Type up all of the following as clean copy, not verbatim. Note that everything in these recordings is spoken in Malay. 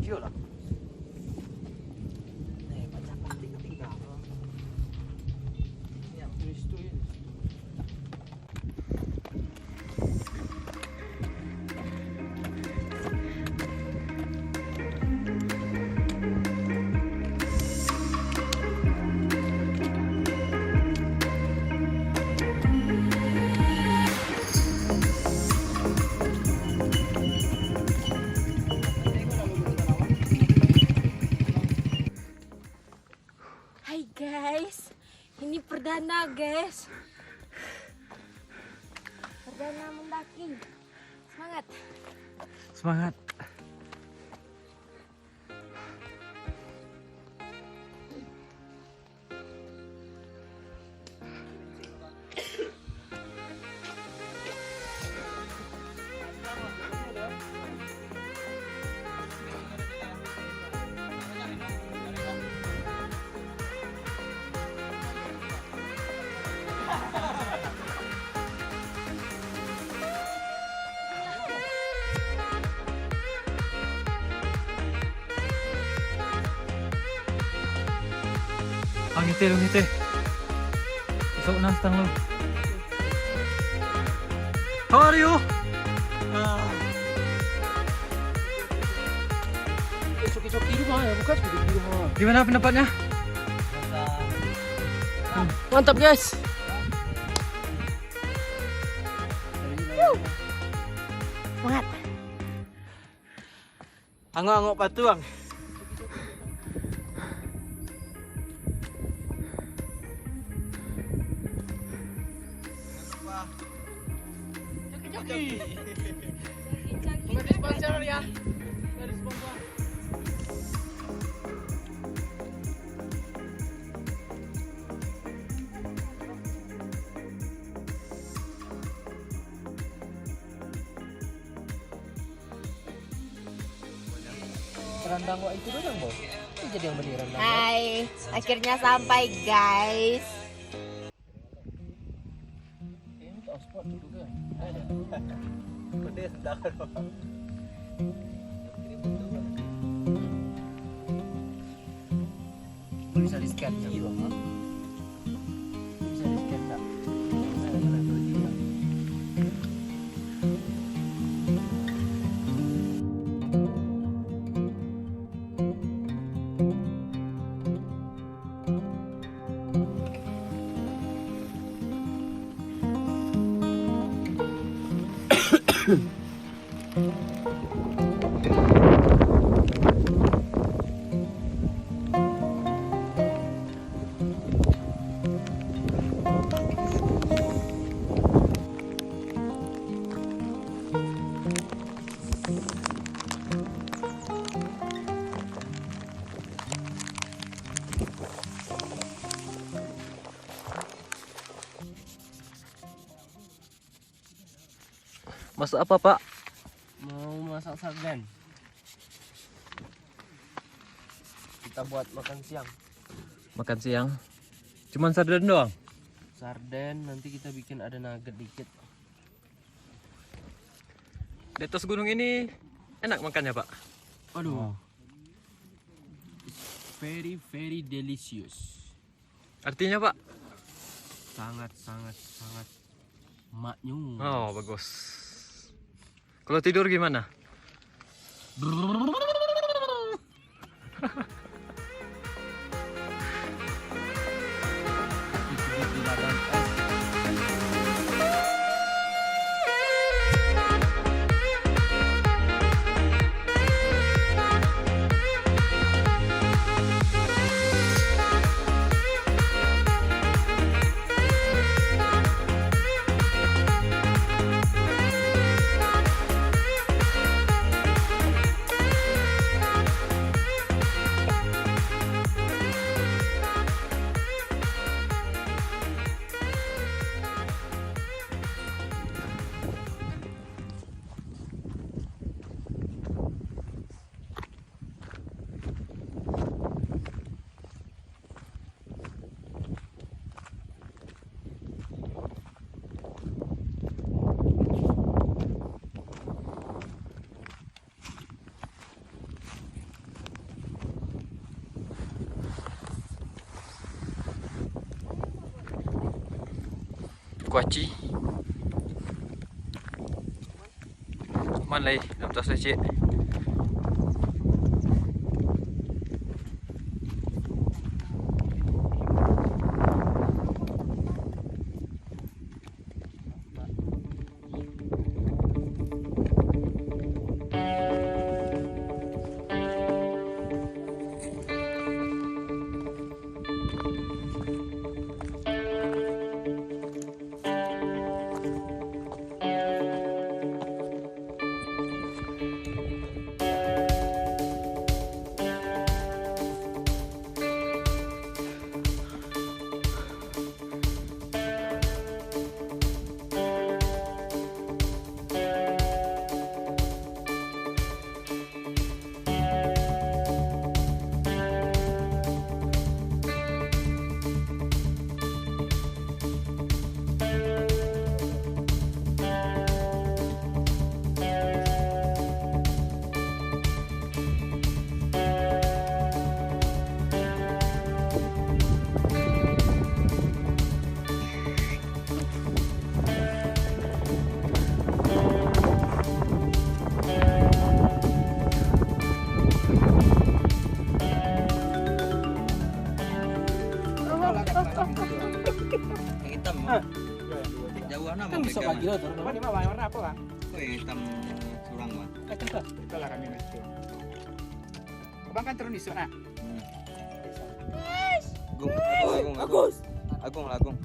video lah. Nih, baca tiga. Ini yang tulis tuh ini. Hai guys, ini perdana guys. Perdana mendaki. Semangat. Semangat. Ang ngiti. Isok na stang lo. How are you? Coki-coki di rumah ya, bukan di rumah. Gimana pendapatnya? Mantap guys. Semangat. Angok-angok patuang. Nggak sponsor ya. Nggak sponsor. Rendang kok itu doang, Bos. Itu jadi yang beli rendang. Hai, akhirnya sampai guys. Ini tuh spot juga. Udah sedang. Bisa di scan ya? Iya, bisa di scan tak? Masak apa, Pak? Mau masak sarden. Kita buat makan siang. Makan siang. Cuman sarden doang. Sarden nanti kita bikin ada nugget dikit. Di atas gunung ini enak makannya, Pak. Aduh. Very very delicious. Artinya, Pak? Sangat maknyum. Oh, bagus. Kalau tidur gimana? kuaci. Mana lagi? Dalam tas lah cik. Hitam. Jauhan apa Kan bisa pegang? lagi loh. Coba di mana warna apa, Bang? Kok yang hitam surang mah? Itulah kami itu. Abang kan turun isu nak. Agung. Agung.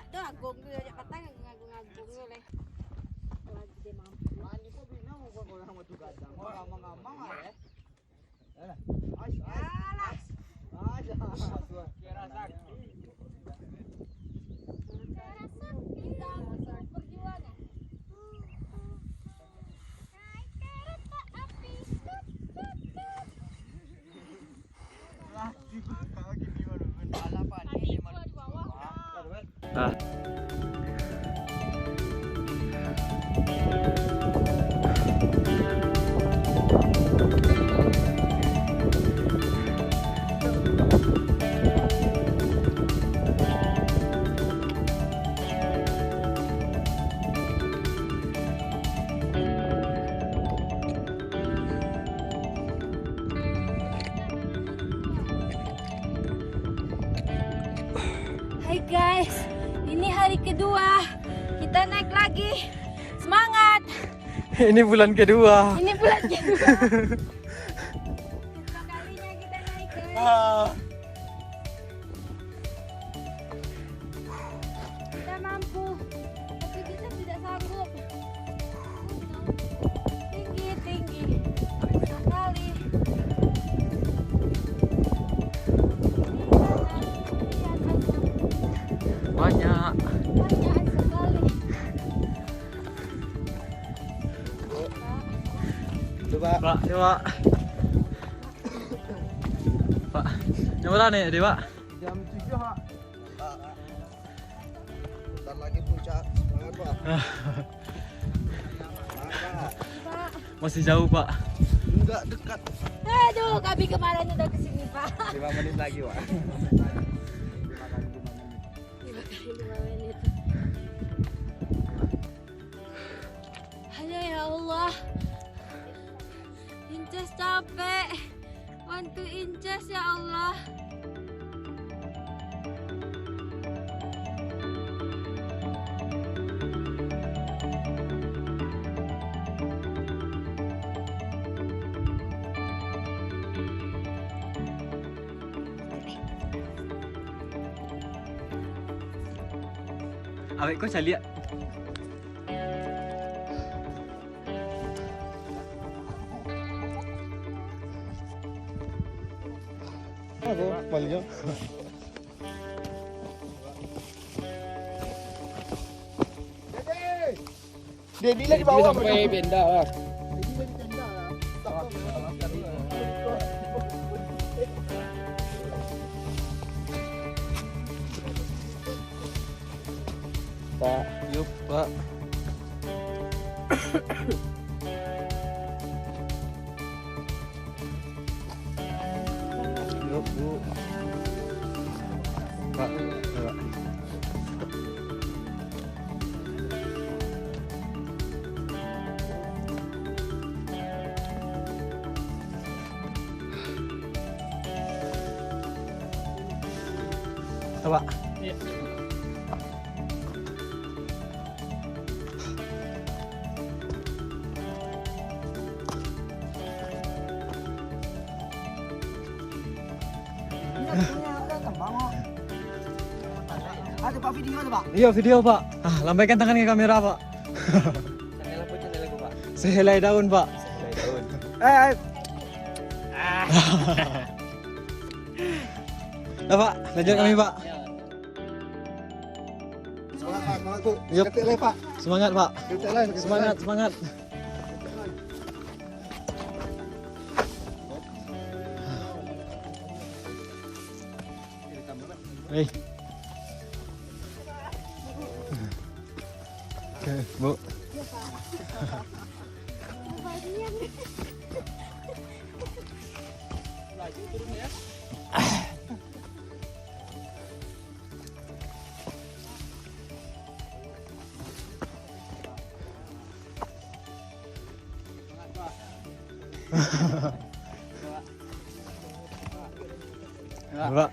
Aduh, Agung tuh ada kata ngagung oleh. Lagi dia mampu. Ah. Hai guys, ini hari kedua. Kita naik lagi. Semangat. Ini bulan kedua. Ini bulan kedua. Kedua kalinya kita naik guys. Kita mampu, tapi kita tidak sanggup. Tinggi sekali. Banyak. Banyak sekali. Coba. Pak, Dewa. Pak, nyoba nih, Dewa. Jam 7, Pak. Bentar lagi puncak. Semangat, Pak. Pak, Masih jauh, Pak. Enggak dekat. aduh, kami kemarin udah kesini Pak. 5 menit lagi, Pak. 5 menit. Hanya ya Allah. Inces capek. Bantu Inces ya Allah. Awek kau cari ya? Balik. Dedi lagi bawa sampai benda lah. Pak, yuk Pak. Yuk Bu. Pak. Iya. Ada Pak video ada Pak. Iya video Pak. Ah, lambaikan tangan ke kamera Pak. Channel apa channel aku Pak? Sehelai daun Pak. Helai daun. Nah, Pak, lanjut kami Pak. Semangat Pak, semangat Bu. Yup. Ketik lagi Pak. Semangat Pak. Ketik lagi. Semangat, semangat. Hei. Oke, Bu. Laju turun ya. Pak.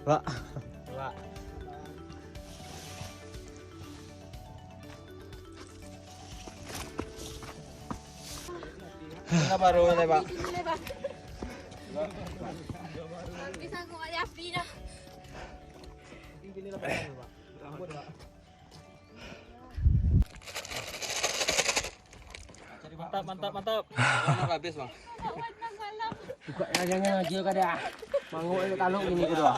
Pak. Pak. Ini baru ini Pak. Bisa ko kaya pina. Mantap, mantap, mantap. Habis Bang. Awat nang malam. Buka rajanya aja kada. Mangu itu taluk ini kedua.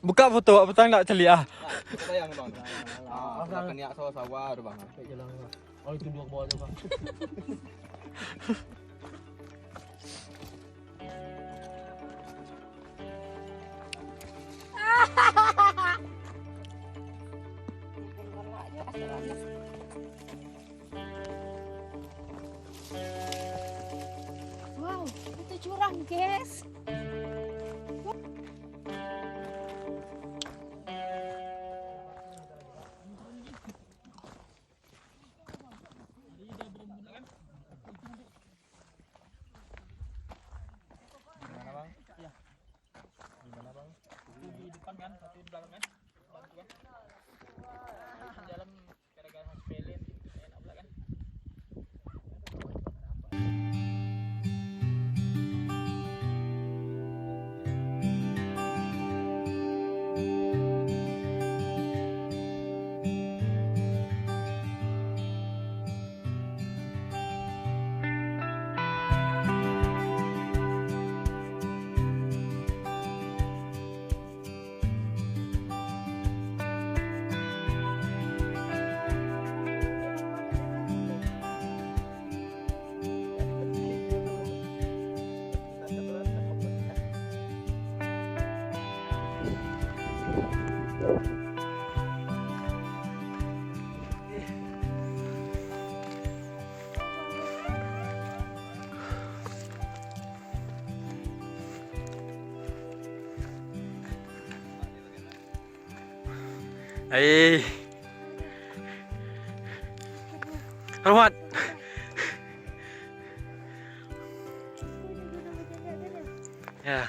Buka foto, apa tang nak celik ah. Sayang Bang. Akan niat sawah tu Bang. Oh itu dua bawah tu Bang. Wow, itu curang, guys. Di depan kan, satu di belakang kan. Jalan gara-gara sepele enak pula kan. Hai. Hormat. Ya.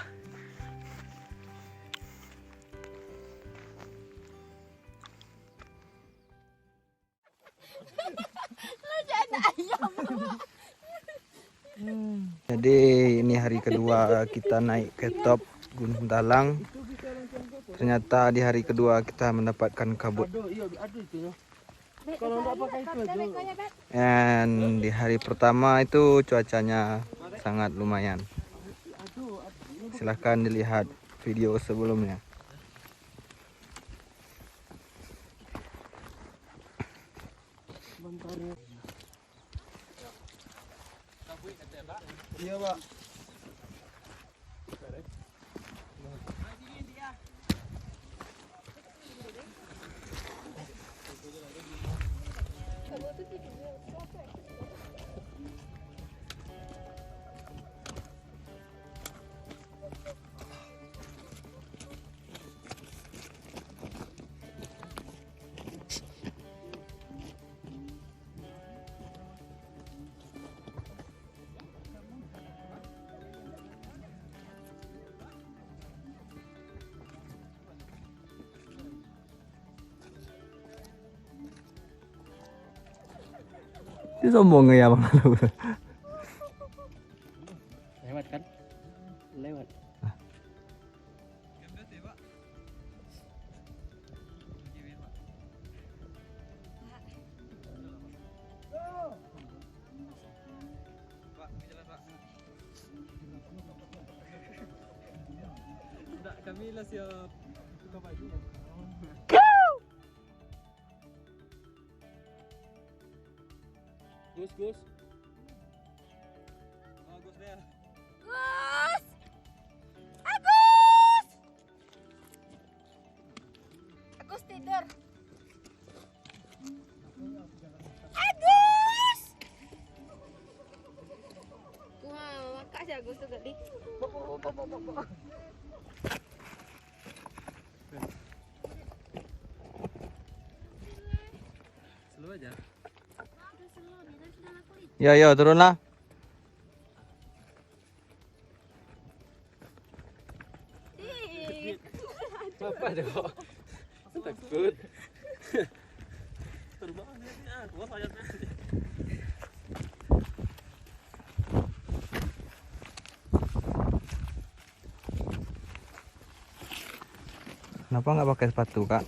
Jadi ini hari kedua kita naik ke top Gunung Dalang. Ternyata di hari kedua kita mendapatkan kabut. Kalau enggak pakai itu aja. Dan di hari pertama itu cuacanya sangat lumayan. Silahkan dilihat video sebelumnya. Iya Pak. Dia sombong ya Bang Lalu. Lewat kan? Lewat. Kami lah siap. Gus, Gus. Bagus dia. Gus! Agus! Agus tidur. Agus! Wah, makasih Agus tuh tadi. Slow aja. Ya, ya, turunlah. Apa dong? Takut. Kenapa nggak pakai sepatu, Kak?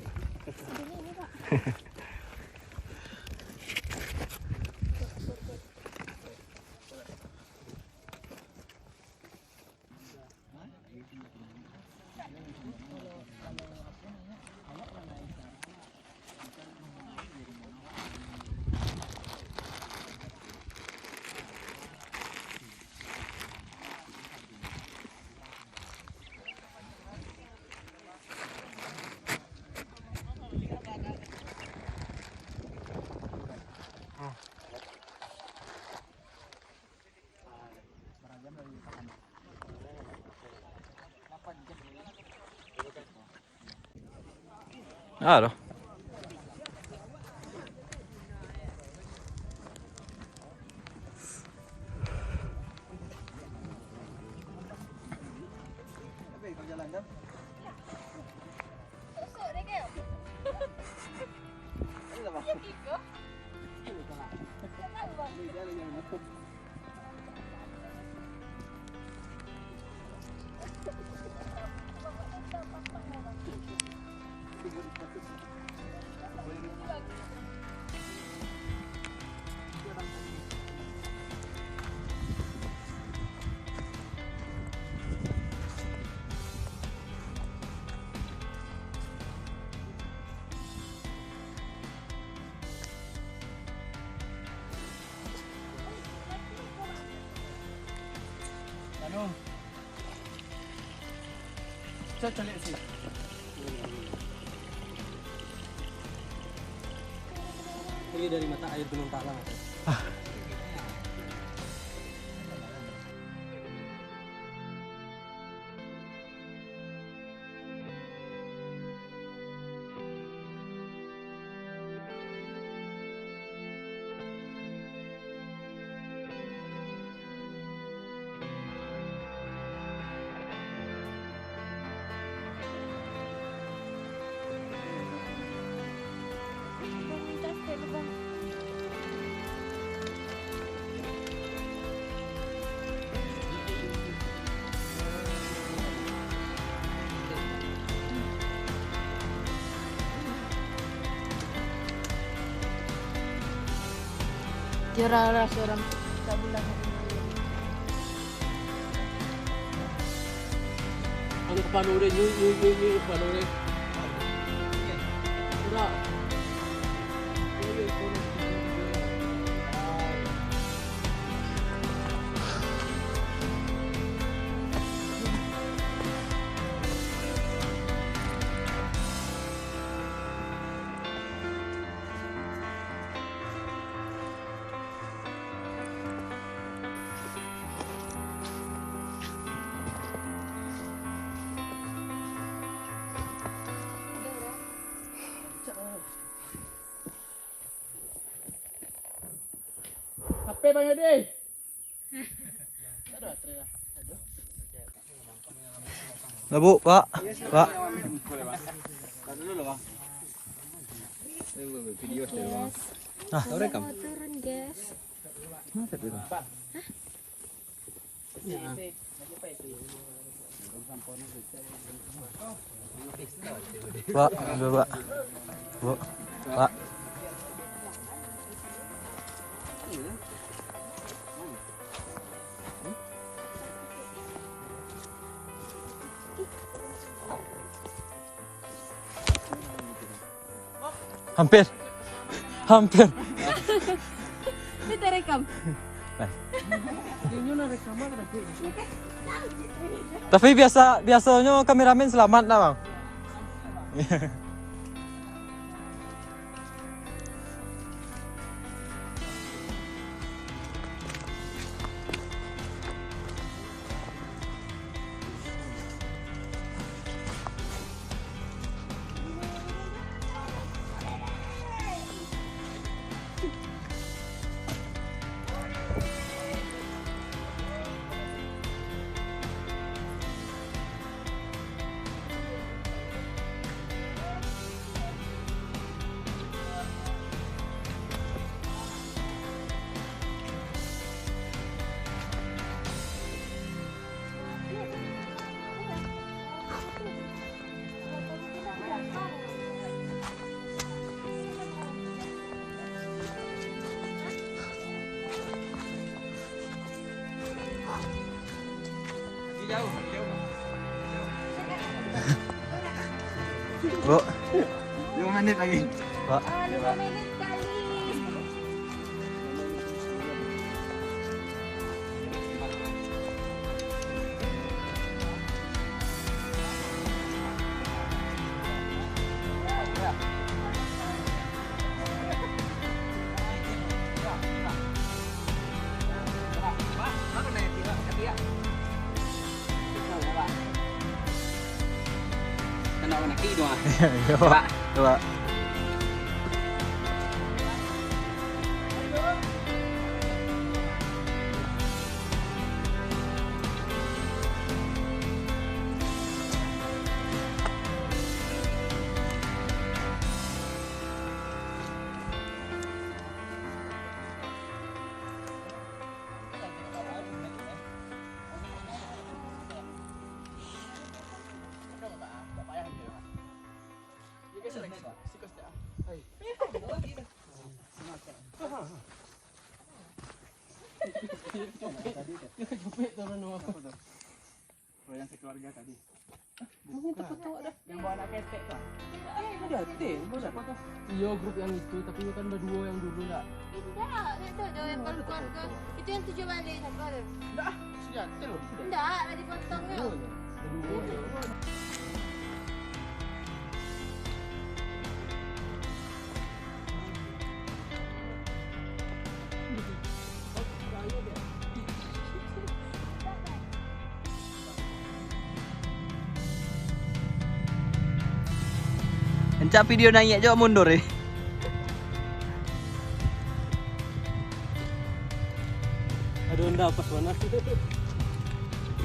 Claro. Anu. Cocok lihat sih. Ini dari mata air Gunung Talang. Jarang seorang tak bulan. Ang kepano rin, yung kepano rin. Ura. HP Bang Yodi. Lah, Bu, Pak. Pak. Video Yes. Ah, Turun guys. Pak, coba. Bu. Pak. Hampir. Hampir. Kita rekam. Tapi biasanya kameramen selamat lah bang. Bu. 5 menit lagi. Pak. 5 menit kali. Coba. Coba. Yang sekeluarga tadi. Yang bawa anak ketek kan? Ada hati, mana? Iya grup yang itu, tapi kan ada 2 yang dulu lah. Tidak, itu ada yang keluarga. Itu yang 7 balik satu ada. Dah, sudah terus. Tidak, ada dipotongnya. Encak video naik jauh mundur eh. Aduh, enggak pas mana.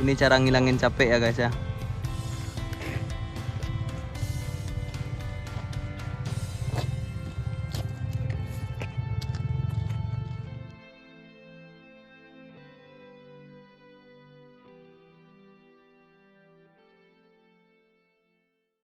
Ini cara ngilangin capek ya guys ya.